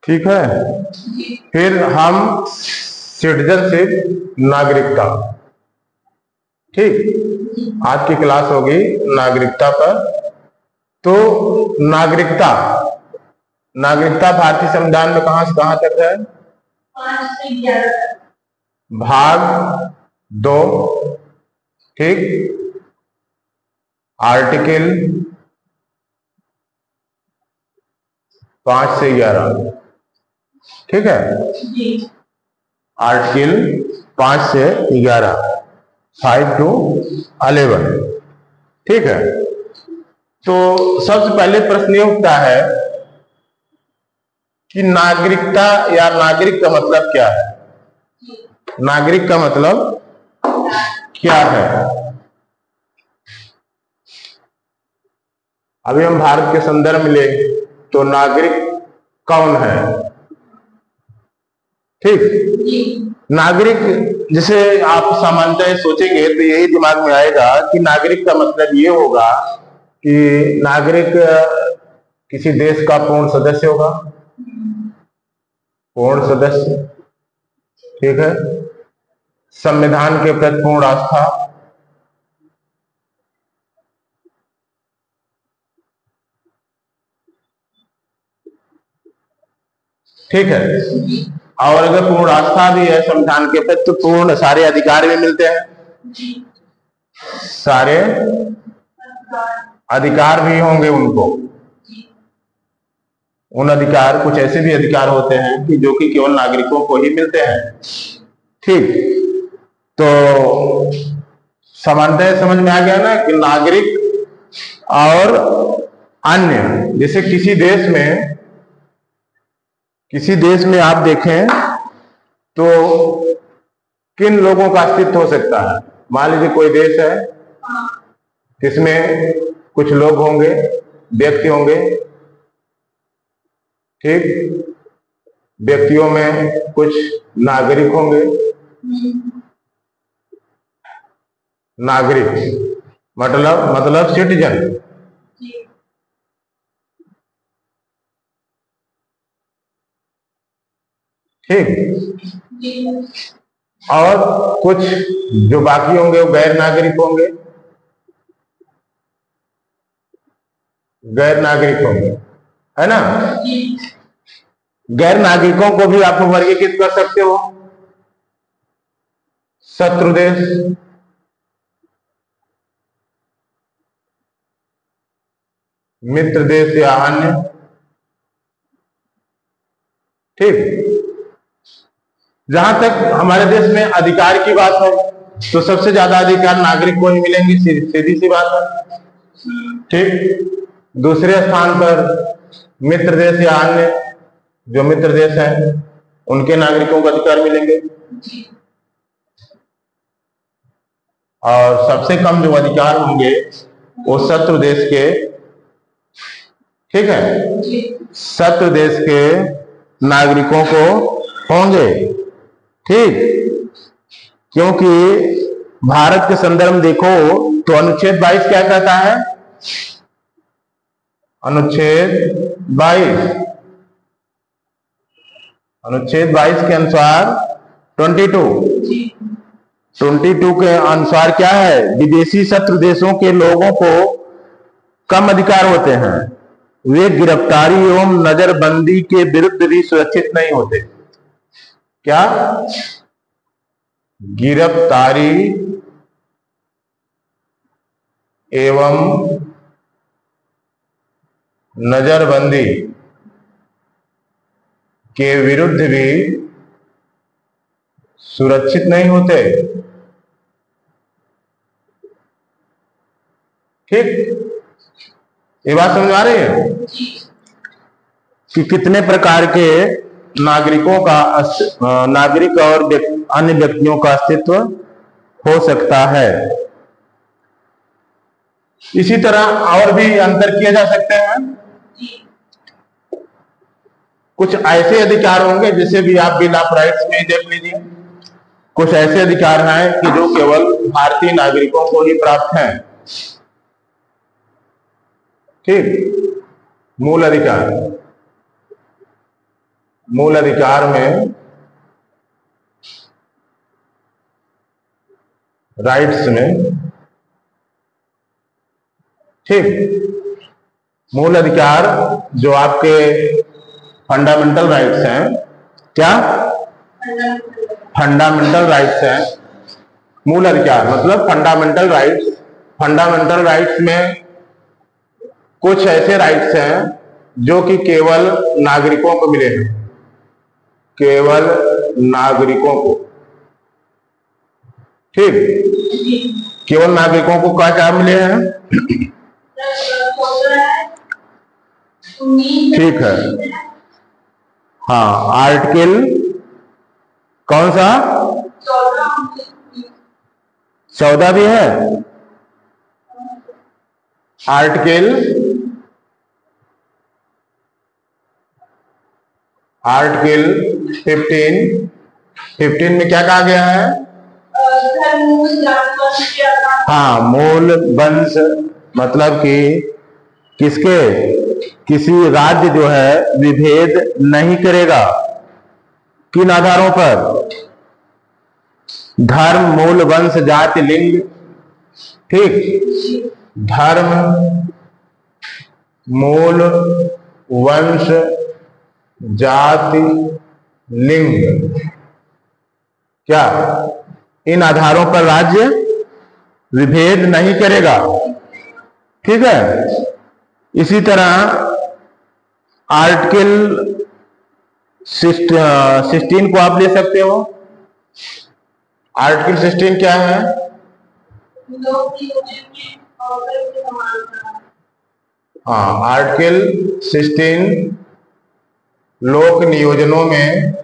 ठीक है। फिर हम सिटीजनशिप, नागरिकता। ठीक, आज की क्लास होगी नागरिकता पर। तो नागरिकता, नागरिकता भारतीय संविधान में कहां से कहां तक है? 5 से 11 भाग 2। ठीक, आर्टिकल 5 से 11। ठीक है, आर्टिकल 5 से 11, 5 to 11। ठीक है, तो सबसे पहले प्रश्न ये उठता है कि नागरिकता या नागरिक का मतलब क्या है? नागरिक का मतलब क्या है? अभी हम भारत के संदर्भ में ले तो नागरिक कौन है? ठीक, नागरिक जैसे आप सामान्यतः सोचेंगे तो यही दिमाग में आएगा कि नागरिक का मतलब ये होगा कि नागरिक किसी देश का पूर्ण सदस्य होगा, पूर्ण सदस्य। ठीक है, संविधान के प्रति पूर्ण आस्था, ठीक है। और अगर पूर्ण आस्था भी है संविधान के प्रति तो पूर्ण सारे अधिकार भी मिलते हैं, सारे अधिकार भी होंगे उनको। उन अधिकार, कुछ ऐसे भी अधिकार होते हैं कि जो कि केवल नागरिकों को ही मिलते हैं। ठीक, तो सामान्यतः समझ में आ गया ना कि नागरिक और अन्य, जैसे किसी देश में आप देखें तो किन लोगों का अस्तित्व हो सकता है? मान लीजिए कोई देश है जिसमें कुछ लोग होंगे, व्यक्ति होंगे। ठीक, व्यक्तियों में कुछ नागरिक होंगे। नागरिक मतलब सिटीजन। ठीक, और कुछ जो बाकी होंगे वो गैर नागरिक होंगे, गैर नागरिक होंगे, है ना। गैर नागरिकों को भी आप वर्गीकृत कर सकते हो। शत्रु देश, मित्र देश या अन्य। ठीक, जहां तक हमारे देश में अधिकार की बात है तो सबसे ज्यादा अधिकार नागरिक को ही मिलेंगे, सीधी सी बात है। ठीक, दूसरे स्थान पर मित्र देश या अन्य जो मित्र देश हैं उनके नागरिकों को अधिकार मिलेंगे। और सबसे कम जो अधिकार होंगे वो शत्रु देश के, ठीक है, शत्रु देश के नागरिकों को होंगे। ठीक, क्योंकि भारत के संदर्भ में देखो तो अनुच्छेद 22 क्या कहता है? अनुच्छेद 22 के अनुसार 22 के अनुसार क्या है? विदेशी शत्रु देशों के लोगों को कम अधिकार होते हैं, वे गिरफ्तारी एवं नजरबंदी के विरुद्ध भी सुरक्षित नहीं होते। क्या? गिरफ्तारी एवं नजरबंदी के विरुद्ध भी सुरक्षित नहीं होते। ठीक, ये बात समझ आ रही है कि कितने प्रकार के नागरिकों का नागरिक और अन्य व्यक्तियों का अस्तित्व हो सकता है। इसी तरह और भी अंतर किए जा सकते हैं। कुछ ऐसे अधिकार होंगे जैसे भी आप बिल ऑफ राइट्स में देख लीजिए, कुछ ऐसे अधिकार हैं कि जो केवल भारतीय नागरिकों को ही प्राप्त हैं। ठीक, मूल अधिकार। मूल अधिकार में, राइट्स में, ठीक, मूल अधिकार जो आपके फंडामेंटल राइट्स हैं, क्या फंडामेंटल राइट्स हैं, मूल अधिकार मतलब फंडामेंटल राइट्स। फंडामेंटल राइट्स में कुछ ऐसे राइट्स हैं जो कि केवल नागरिकों को मिले हैं, केवल नागरिकों को, ठीक, केवल नागरिकों को क्या क्या मिले हैं, ठीक है, हाँ, आर्टिकल कौन सा 14 भी है, आर्टिकल 15 में क्या कहा गया है, हाँ, मूल वंश मतलब कि किसके, किसी राज्य जो है विभेद नहीं करेगा, किन आधारों पर, धर्म, मूल वंश, जाति, लिंग, ठीक, धर्म, मूल वंश, जाति, लिंग, क्या इन आधारों पर राज्य विभेद नहीं करेगा, ठीक है। इसी तरह आर्टिकल 16 को आप ले सकते हो। आर्टिकल 16 क्या है, हाँ, आर्टिकल 16 लोक नियोजनों में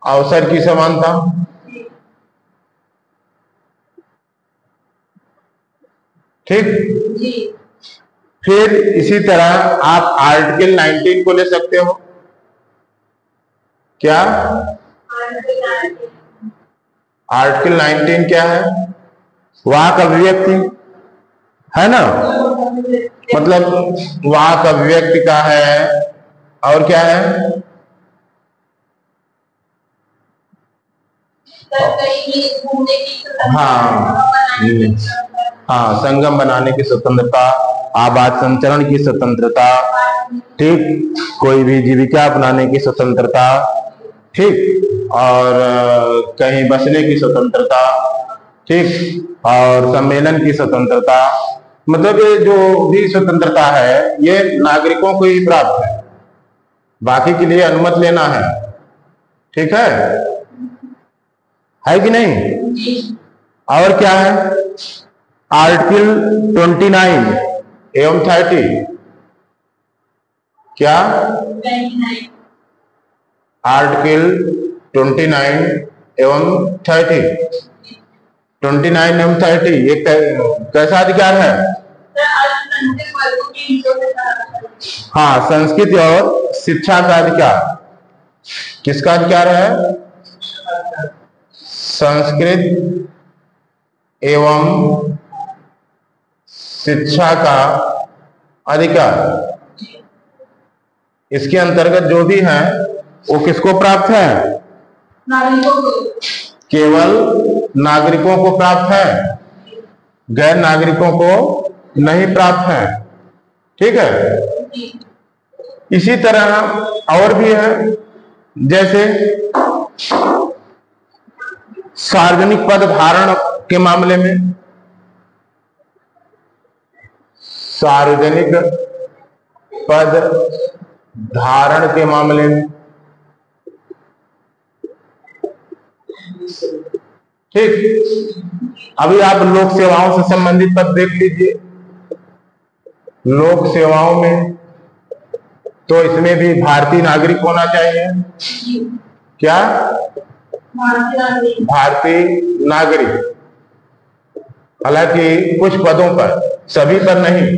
अवसर की समानता, ठीक। फिर इसी तरह आप आर्टिकल 19 को ले सकते हो, क्या आर्टिकल 19 क्या है, वाक अभिव्यक्ति है ना, मतलब वाक अभिव्यक्ति का है, और क्या है, हाँ, संगम बनाने की स्वतंत्रता, आबाद संचरण की स्वतंत्रता, ठीक, कोई भी जीविका अपनाने की स्वतंत्रता, ठीक, और कहीं बसने की स्वतंत्रता, ठीक, और सम्मेलन की स्वतंत्रता, मतलब ये जो भी स्वतंत्रता है ये नागरिकों को ही प्राप्त है, बाकी के लिए अनुमति लेना है, ठीक है कि नहीं। और क्या है, आर्टिकल 29 एवं 30, क्या आर्टिकल 29 एवं 30, 29 एवं 30 ये कैसा अधिकार है, हाँ, संस्कृति और शिक्षा का अधिकार, किसका अधिकार है, संस्कृत एवं शिक्षा का अधिकार। इसके अंतर्गत जो भी है वो किसको प्राप्त है, केवल नागरिकों को प्राप्त है, गैर नागरिकों को नहीं प्राप्त है, ठीक है। इसी तरह और भी है, जैसे सार्वजनिक पद धारण के मामले में, सार्वजनिक पद धारण के मामले में, ठीक। अभी आप लोक सेवाओं से संबंधित पद देख लीजिए, लोक सेवाओं में तो इसमें भी भारतीय नागरिक होना चाहिए, क्या भारतीय नागरिक, हालांकि कुछ पदों पर, सभी पर नहीं,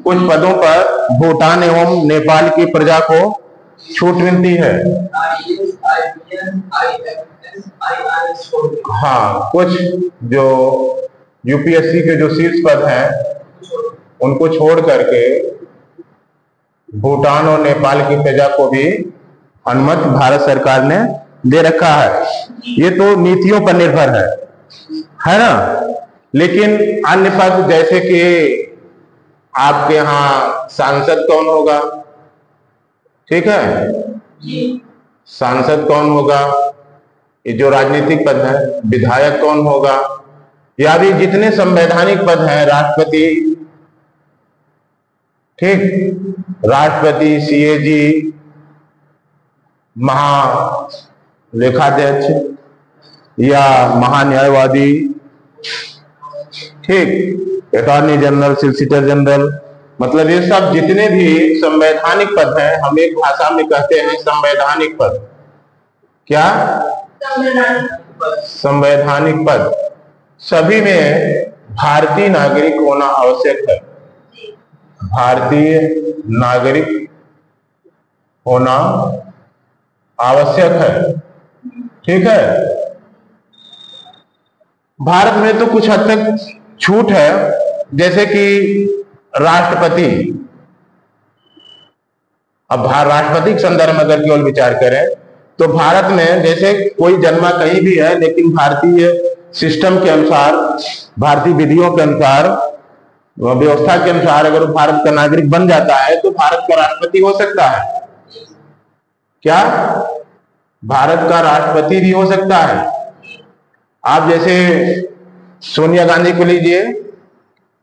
कुछ पदों पर भूटान एवं नेपाल की प्रजा को छूट मिलती है, हाँ, कुछ जो यूपीएससी के जो शीर्ष पद हैं उनको छोड़ करके भूटान और नेपाल की प्रजा को भी अनुमति भारत सरकार ने दे रखा है। ये तो नीतियों पर निर्भर है ना। लेकिन अन्य पद जैसे कि आपके यहाँ सांसद कौन होगा, ठीक है, सांसद कौन होगा, ये जो राजनीतिक पद है, विधायक कौन होगा, या भी जितने संवैधानिक पद हैं, राष्ट्रपति, ठीक, राष्ट्रपति, सीएजी, महालेखाध्यक्ष या महान्यायवादी, ठीक, अटॉर्नी जनरल, सोलिसिटर जनरल, मतलब ये सब जितने भी संवैधानिक पद हैं, हम एक भाषा में कहते हैं संवैधानिक पद। क्या? संवैधानिक पद। सभी में भारतीय नागरिक होना आवश्यक है। भारतीय नागरिक होना आवश्यक है, ठीक है। भारत में तो कुछ हद तक छूट है, जैसे कि राष्ट्रपति। अब राष्ट्रपति के संदर्भ में अगर केवल विचार करें तो भारत में जैसे कोई जन्मा कहीं भी है, लेकिन भारतीय सिस्टम के अनुसार, भारतीय विधियों के अनुसार, व्यवस्था के अनुसार अगर वो भारत का नागरिक बन जाता है तो भारत का राष्ट्रपति हो सकता है। क्या? भारत का राष्ट्रपति भी हो सकता है। आप जैसे सोनिया गांधी को लीजिए,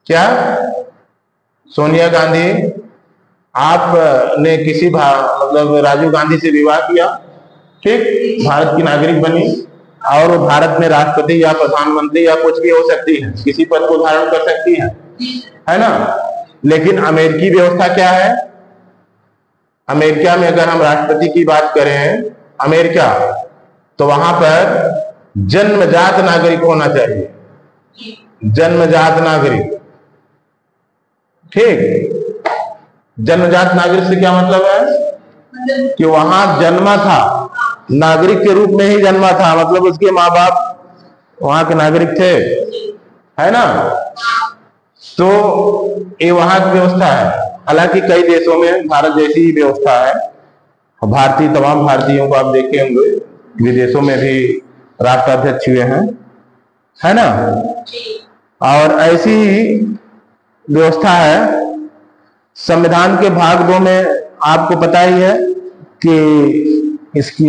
क्या सोनिया गांधी, आपने किसी मतलब राजीव गांधी से विवाह किया, ठीक, भारत की नागरिक बनी और वो भारत में राष्ट्रपति या प्रधानमंत्री या कुछ भी हो सकती है, किसी पद को धारण कर सकती है ना। लेकिन अमेरिकी व्यवस्था क्या है? अमेरिका में अगर हम राष्ट्रपति की बात करें, अमेरिका, तो वहां पर जन्मजात नागरिक होना चाहिए, जन्मजात नागरिक, ठीक। जन्मजात नागरिक से क्या मतलब है कि वहां जन्मा था, नागरिक के रूप में ही जन्मा था, मतलब उसके माँ बाप वहां के नागरिक थे, है ना। तो ये वहां की व्यवस्था है। हालांकि कई देशों में भारत जैसी ही व्यवस्था है। भारतीय, तमाम भारतीयों को आप देखे होंगे विदेशों में भी राष्ट्राध्यक्ष हुए हैं, है ना। और ऐसी ही व्यवस्था है। संविधान के भाग 2 में आपको पता ही है कि इसकी